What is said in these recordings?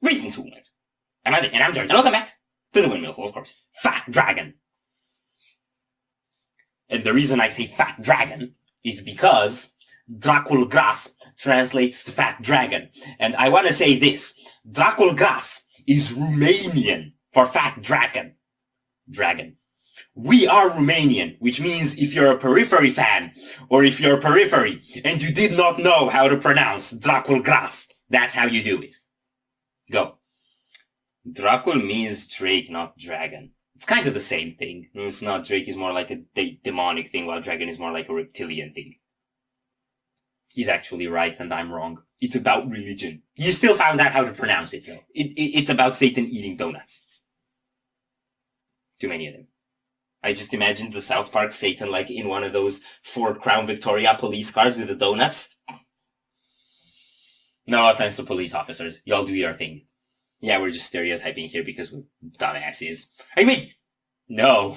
Greetings, humans. And I'm George, and welcome back to the Windmill, of course. Fat Dragon. And the reason I say Fat Dragon is because Dracul Gras translates to Fat Dragon. And I want to say this. Dracul Gras is Romanian for Fat Dragon. We are Romanian, which means if you're a Periphery fan, or if you're Periphery, and you did not know how to pronounce Dracul Gras, that's how you do it. Go. Dracul means Drake, not dragon. It's kind of the same thing. It's not. Drake is more like a demonic thing, while dragon is more like a reptilian thing. He's actually right, and I'm wrong. It's about religion. You still found out how to pronounce it, though. It's about Satan eating donuts. Too many of them. I just imagined the South Park Satan like in one of those Ford Crown Victoria police cars with the donuts. No offense to police officers. Y'all do your thing. Yeah, we're just stereotyping here because we're dumbasses. Are you making? No.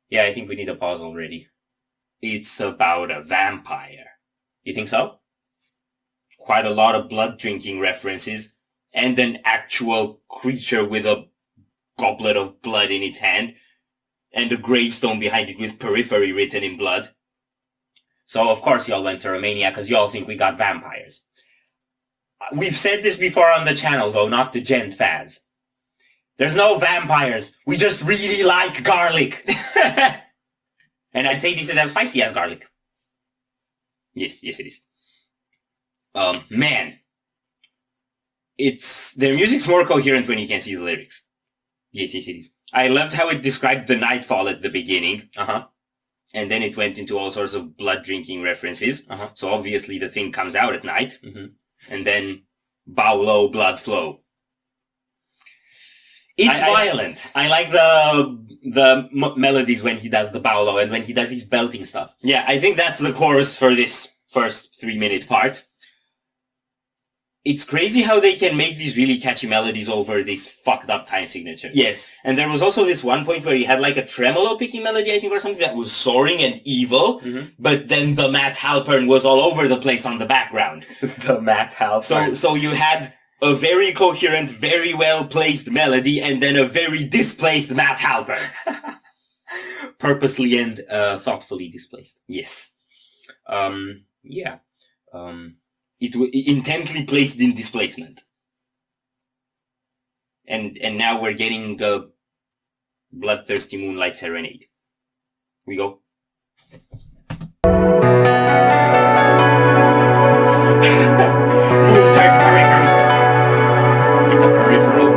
Yeah, I think we need a pause already. It's about a vampire. You think so? Quite a lot of blood drinking references, and an actual creature with a goblet of blood in its hand, and a gravestone behind it with Periphery written in blood. So of course y'all went to Romania because y'all think we got vampires. We've said this before on the channel though, not to gent fads. There's no vampires. We just really like garlic. And I'd say this is as spicy as garlic. Yes, it is. Man. Their music's more coherent when you can see the lyrics. Yes, it is. I loved how it described the nightfall at the beginning. And then it went into all sorts of blood drinking references. So obviously the thing comes out at night. And then bow low, blood flow. It's violent. I like the melodies when he does the bow low and when he does his belting stuff. Yeah, I think that's the chorus for this first 3-minute part. It's crazy how they can make these really catchy melodies over this fucked up time signature. Yes. And there was also this one point where he had like a tremolo picking melody, I think, or something that was soaring and evil. But then the Matt Halpern was all over the place on the background. The Matt Halpern. So you had a very coherent, very well-placed melody and then a very displaced Matt Halpern. Purposely and thoughtfully displaced. Yes. Yeah. Intently placed in displacement. And now we're getting a bloodthirsty moonlight serenade. We go. Moon-type periphery. It's a peripheral.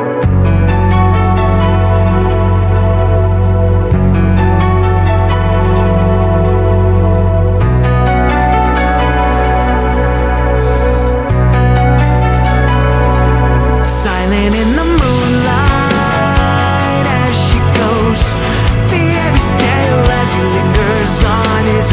His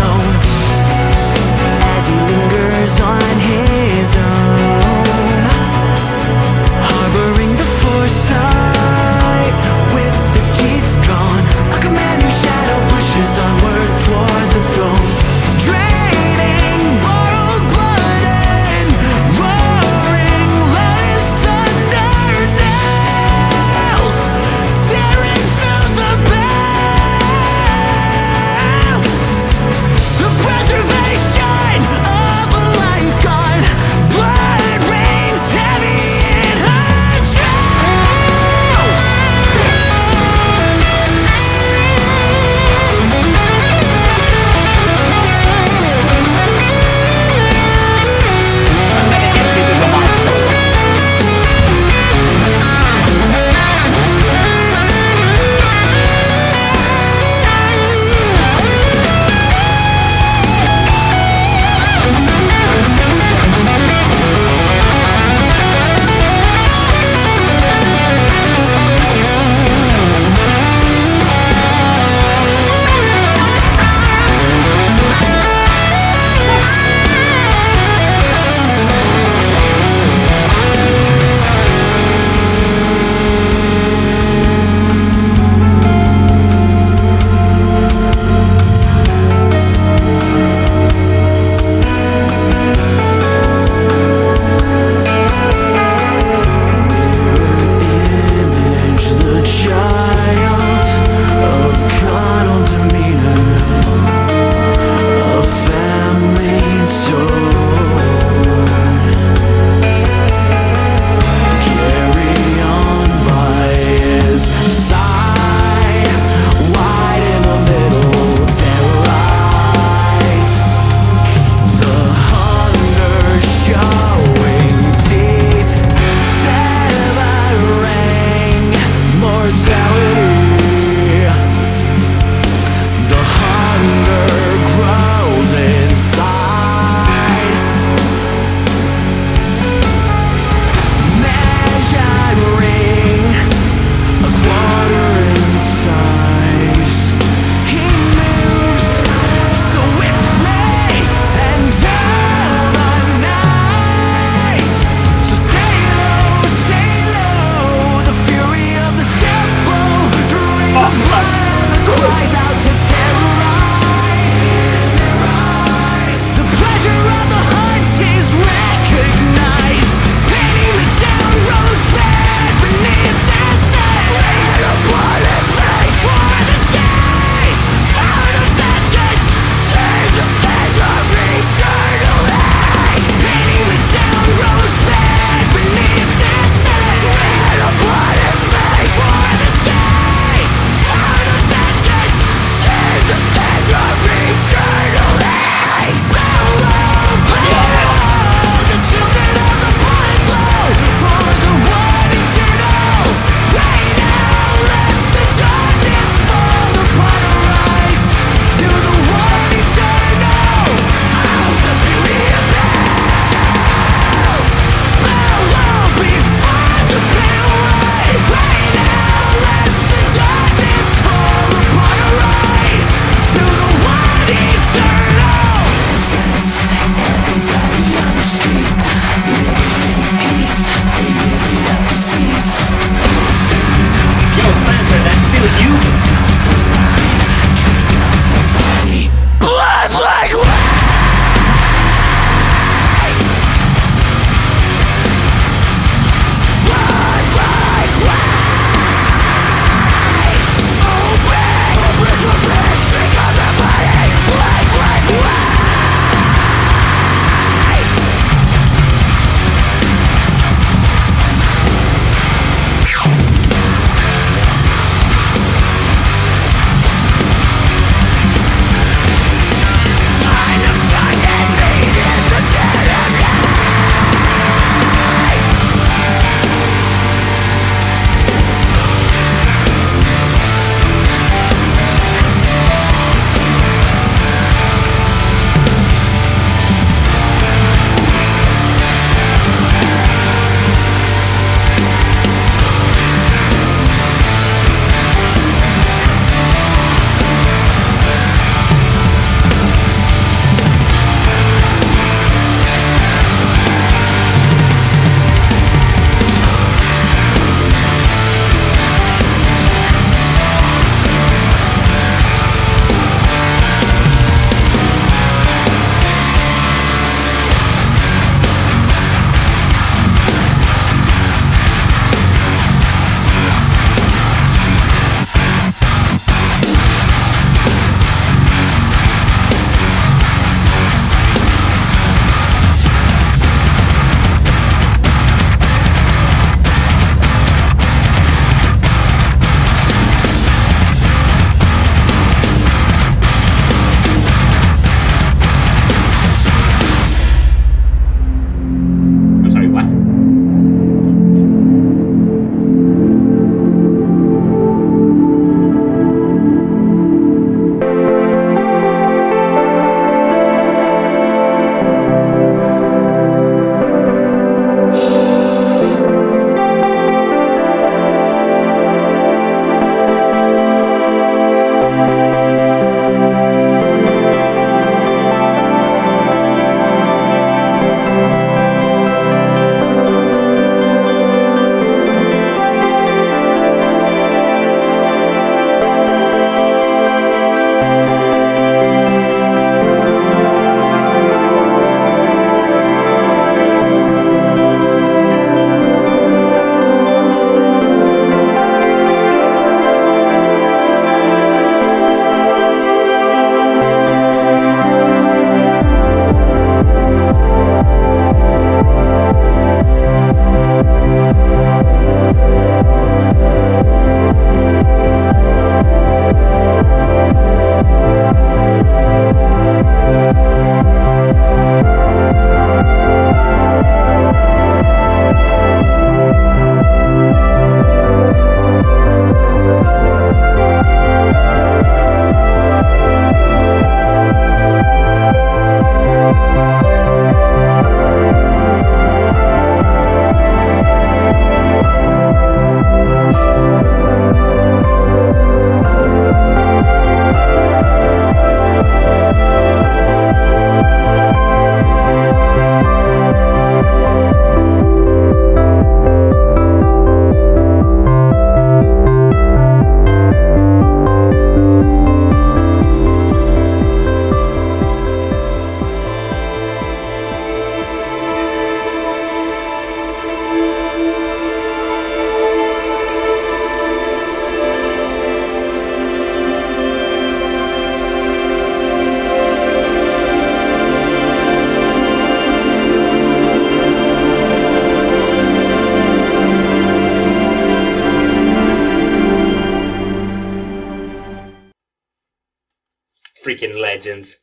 freaking legends.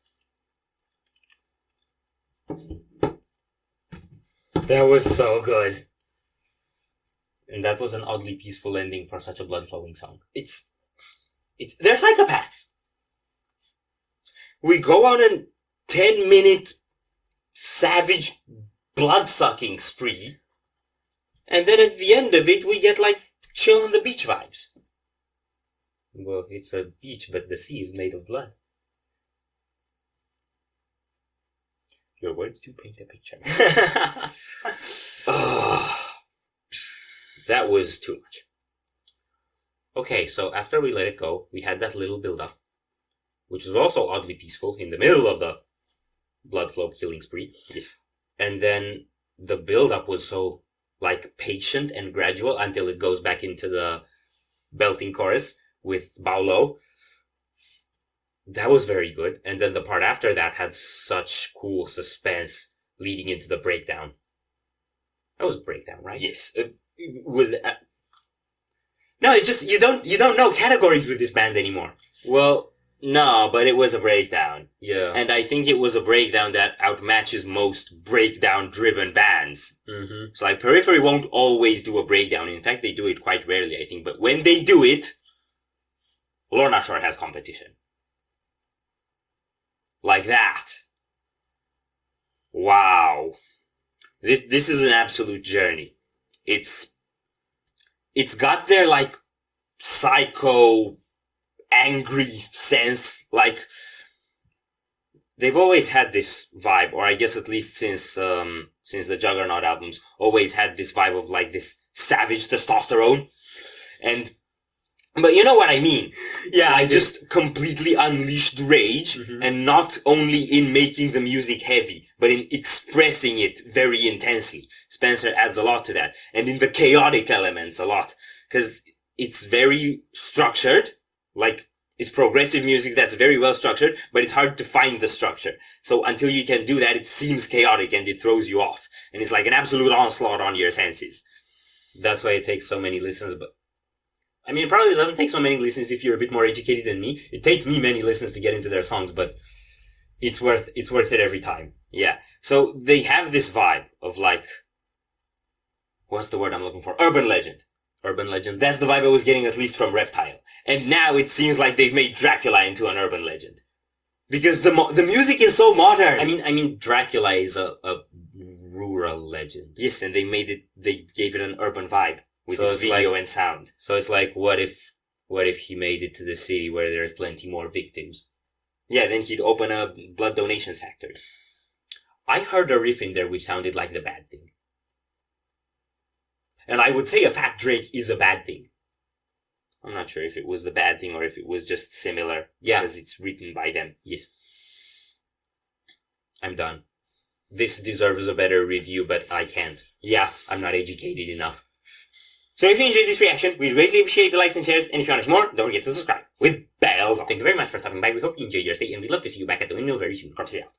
That was so good. And that was an oddly peaceful ending for such a blood-flowing song. They're psychopaths. We go on a 10-minute savage blood-sucking spree, and then at the end of it, we get, like, chill on the beach vibes. Well, it's a beach, but the sea is made of blood. Your words do paint a picture. That was too much. Okay, so after we let it go, we had that little build-up, which was also oddly peaceful in the middle of the blood flow killing spree. Yes. And then the build-up was so, like, patient and gradual until it goes back into the belting chorus with Baolo. That was very good. And then the part after that had such cool suspense leading into the breakdown. That was breakdown, right? Yes. Was that... No, it's just you don't know categories with this band anymore. Well, no, but it was a breakdown. Yeah. And I think it was a breakdown that outmatches most breakdown-driven bands. Mm-hmm. So, like, Periphery won't always do a breakdown. In fact, they do it quite rarely, I think. But when they do it, Lorna Shore has competition. Like that. Wow. This is an absolute journey. It's got their, like, psycho, angry sense. Like, they've always had this vibe, or I guess at least since the Juggernaut albums, always had this vibe of, like, this savage testosterone. But you know what I mean. Yeah, I just completely unleashed rage, and not only in making the music heavy, but in expressing it very intensely. Spencer adds a lot to that. And in the chaotic elements a lot. Because it's very structured. Like, it's progressive music that's very well structured, but it's hard to find the structure. So until you can do that, it seems chaotic and it throws you off. And it's like an absolute onslaught on your senses. That's why it takes so many listens, but... I mean, it probably doesn't take so many listens if you're a bit more educated than me. It takes me many listens to get into their songs, but it's worth it every time. Yeah. So they have this vibe of, like, what's the word I'm looking for? Urban legend. Urban legend. That's the vibe I was getting, at least from Reptile. And now it seems like they've made Dracula into an urban legend. Because the music is so modern. I mean, Dracula is a rural legend. Yes, and they gave it an urban vibe. With his video and sound. So it's like, what if he made it to the city where there's plenty more victims? Yeah, then he'd open a blood donations factory. I heard a riff in there which sounded like the bad thing. And I would say a Fat Drake is a bad thing. I'm not sure if it was the bad thing or if it was just similar. Yeah. Because it's written by them. Yes. I'm done. This deserves a better review, but I can't. Yeah, I'm not educated enough. So if you enjoyed this reaction, we'd greatly appreciate the likes and shares, and if you want to see more, don't forget to subscribe with bells on. Thank you very much for stopping by. We hope you enjoyed your stay, and we'd love to see you back at the Windmill very soon. Corpse out.